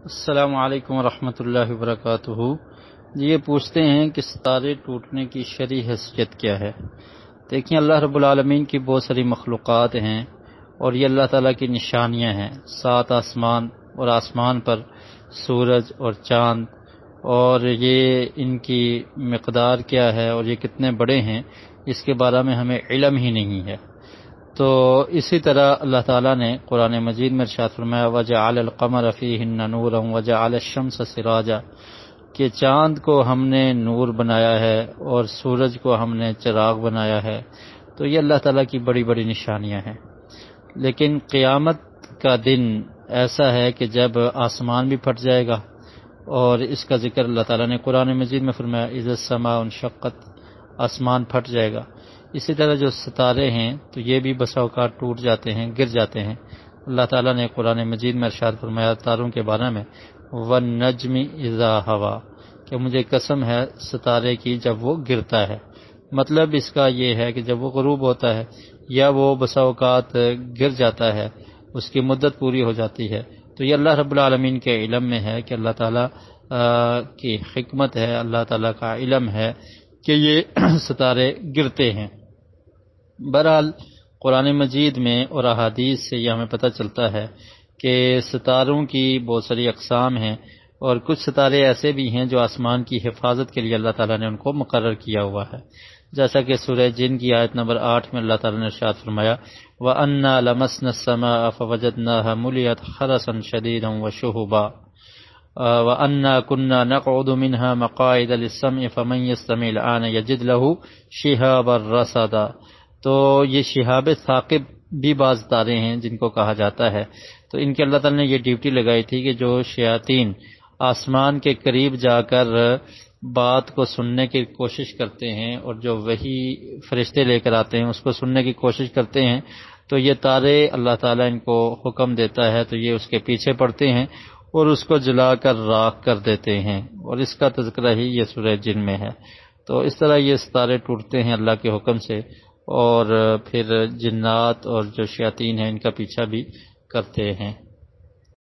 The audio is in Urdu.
السلام علیکم ورحمۃ اللہ وبرکاتہ۔ یہ پوچھتے ہیں کہ ستارے ٹوٹنے کی شرعی حیثیت کیا ہے؟ دیکھیں، اللہ رب العالمین کی بہت ساری مخلوقات ہیں اور یہ اللہ تعالیٰ کی نشانیاں ہیں۔ 7 آسمان اور آسمان پر سورج اور چاند، اور یہ ان کی مقدار کیا ہے اور یہ کتنے بڑے ہیں، اس کے بارے میں ہمیں علم ہی نہیں ہے۔ تو اسی طرح اللہ تعالیٰ نے قرآن مجید میں ارشاد فرمایا وَجَعَلَ الْقَمَرَ فِيهِنَّ نُورًا وَجَعَلَ الشَّمْسَ سِرَاجًا، کہ چاند کو ہم نے نور بنایا ہے اور سورج کو ہم نے چراغ بنایا ہے۔ تو یہ اللہ تعالیٰ کی بڑی بڑی نشانیاں ہیں۔ لیکن قیامت کا دن ایسا ہے کہ جب آسمان بھی پھٹ جائے گا، اور اس کا ذکر اللہ تعالیٰ نے قرآن مجید میں فرمایا اذا السماء انشقت، آسمان پھٹ جائے گا۔ اسی طرح جو ستارے ہیں تو یہ بھی بسا اوقات ٹوٹ جاتے ہیں، گر جاتے ہیں۔ اللہ تعالیٰ نے قرآن مجید میں ارشاد فرمایا تاروں کے بارے میں وَالنَّجْمِ اذا ہوا، کہ مجھے قسم ہے ستارے کی جب وہ گرتا ہے۔ مطلب اس کا یہ ہے کہ جب وہ غروب ہوتا ہے یا وہ بسا اوقات گر جاتا ہے، اس کی مدت پوری ہو جاتی ہے، تو یہ اللہ رب العالمین کے علم میں ہے کہ اللہ تعالیٰ کی حکمت ہے، اللہ تعالیٰ کا علم ہے کہ یہ ستارے گرتے ہیں۔ بہرحال قرآن مجید میں اور احادیث سے یہ ہمیں پتہ چلتا ہے کہ ستاروں کی بہت ساری اقسام ہیں، اور کچھ ستارے ایسے بھی ہیں جو آسمان کی حفاظت کے لیے اللہ تعالیٰ نے ان کو مقرر کیا ہوا ہے، جیسا کہ سورہ جن کی آیت نمبر 8 میں اللہ تعالیٰ نے ارشاد فرمایا وَأَنَّا لَمَسْنَا السَّمَاءَ فَوَجَدْنَاهَا مُلِئَتْ حَرَسًا شَدِيدًا وَشُهُبًا وَأَنَّا كُنَّا نَقْعُدُ مِنْهَا مَقَاعِدَ لِلسَّمْعِ فَمَنْ يَسْتَمِعِ الْآنَ يَجِدْ لَهُ شِهَابًا رَّصَدًا۔ تو یہ شہاب ثاقب بھی بعض تارے ہیں جن کو کہا جاتا ہے، تو ان کے اللہ تعالیٰ نے یہ ڈیوٹی لگائی تھی کہ جو شیاطین آسمان کے قریب جا کر بات کو سننے کی کوشش کرتے ہیں اور جو وہی فرشتے لے کر آتے ہیں اس کو سننے کی کوشش کرتے ہیں، تو یہ تارے اللہ تعالیٰ ان کو حکم دیتا ہے تو یہ اس کے پیچھے پڑتے ہیں اور اس کو جلا کر راکھ کر دیتے ہیں، اور اس کا تذکرہ ہی یہ سورہ جن میں ہے۔ تو اس طرح یہ ستارے ٹوٹتے ہیں اللہ کے حکم سے، اور پھر جنات اور جو شیاطین ہیں ان کا پیچھا بھی کرتے ہیں۔